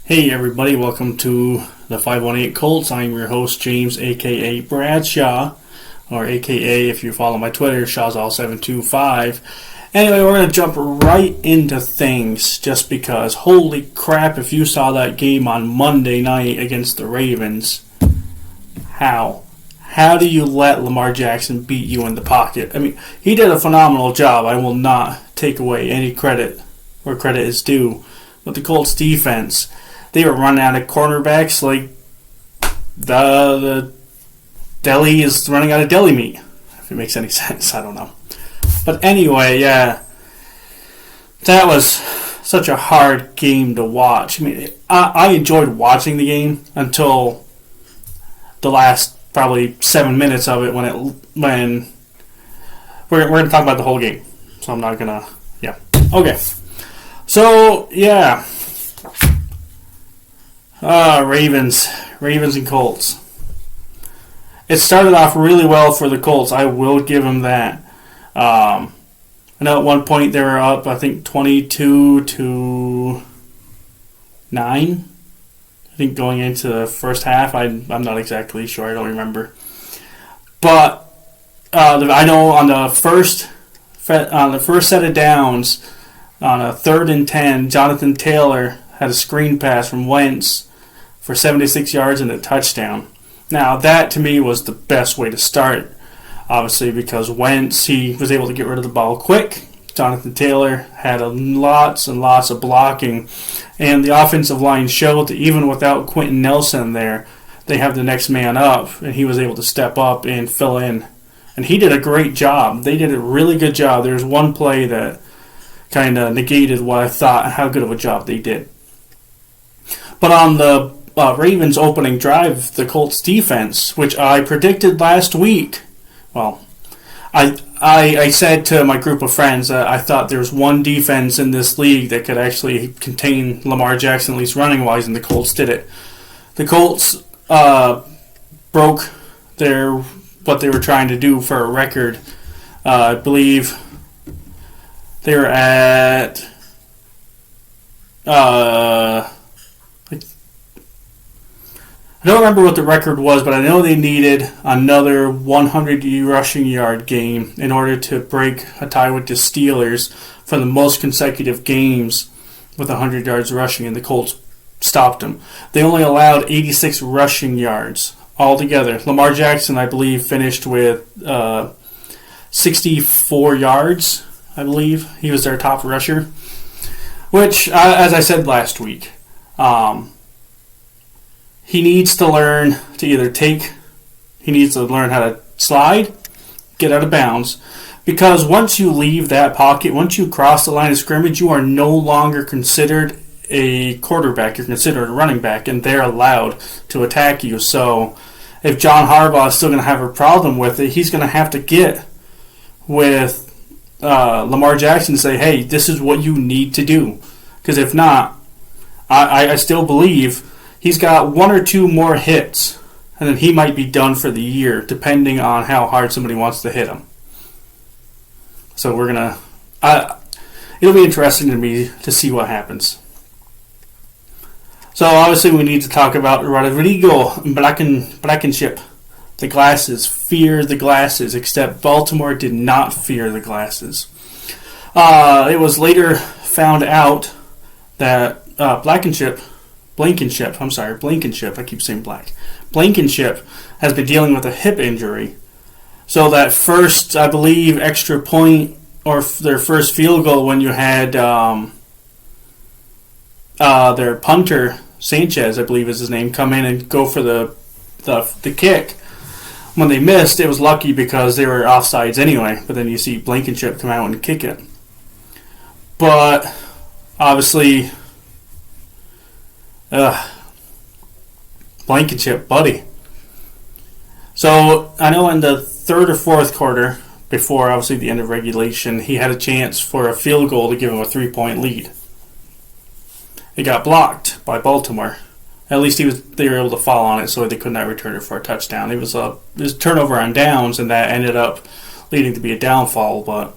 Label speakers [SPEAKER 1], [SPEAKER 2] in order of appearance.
[SPEAKER 1] Hey everybody, welcome to the 518 Colts. I'm your host, James, aka Bradshaw, or aka, if you follow my Twitter, Shawzall725. Anyway, we're going to jump right into things just because, holy crap, if you saw that game on Monday night against the Ravens, how do you let Lamar Jackson beat you in the pocket? I mean, he did a phenomenal job. I will not take away any credit where credit is due. But the Colts defense, they were running out of cornerbacks like the deli is running out of deli meat. If it makes any sense, I don't know. But anyway, yeah, that was such a hard game to watch. I mean, I enjoyed watching the game until the last probably 7 minutes of it when we're going to talk about the whole game. So I'm not going to, yeah. Okay. So, yeah. Ravens and Colts. It started off really well for the Colts. I will give them that. I know at one point they were up, I think 22-9. I think going into the first half. I'm not exactly sure. I don't remember. But I know on the first set of downs, on a 3rd and 10, Jonathan Taylor had a screen pass from Wentz for 76 yards and a touchdown. Now, that to me was the best way to start, obviously, because Wentz, he was able to get rid of the ball quick. Jonathan Taylor had lots and lots of blocking, and the offensive line showed that even without Quentin Nelson there, they have the next man up, and he was able to step up and fill in. And he did a great job. They did a really good job. There was one play that kind of negated what I thought, how good of a job they did. But on the Ravens opening drive, the Colts defense, which I predicted last week, well, I said to my group of friends that I thought there was one defense in this league that could actually contain Lamar Jackson, at least running-wise, and the Colts did it. The Colts broke what they were trying to do for a record. I believe they were at I don't remember what the record was, but I know they needed another 100 rushing yard game in order to break a tie with the Steelers for the most consecutive games with 100 yards rushing, and the Colts stopped them. They only allowed 86 rushing yards altogether. Lamar Jackson, I believe, finished with 64 yards, I believe. He was their top rusher, which, as I said last week, he needs to learn to he needs to learn how to slide, get out of bounds, because once you leave that pocket, once you cross the line of scrimmage, you are no longer considered a quarterback. You're considered a running back, and they're allowed to attack you. So if John Harbaugh is still going to have a problem with it, he's going to have to get with Lamar Jackson and say, hey, this is what you need to do. Because if not, I still believe he's got one or two more hits, and then he might be done for the year, depending on how hard somebody wants to hit him. So we're going to... it'll be interesting to me to see what happens. So obviously we need to talk about Rodrigo Blankenship. The glasses. Fear the glasses, except Baltimore did not fear the glasses. It was later found out that Blankenship, I keep saying black. Blankenship has been dealing with a hip injury. So that first, I believe, extra point or their first field goal when you had their punter, Sanchez, I believe is his name, come in and go for the kick. When they missed, it was lucky because they were offsides anyway. But then you see Blankenship come out and kick it. But obviously... Blankenship, buddy. So, I know in the 3rd or 4th quarter, before obviously the end of regulation, he had a chance for a field goal to give him a 3-point lead. It got blocked by Baltimore. At least they were able to fall on it, so they could not return it for a touchdown. It was a turnover on downs, and that ended up leading to be a downfall, but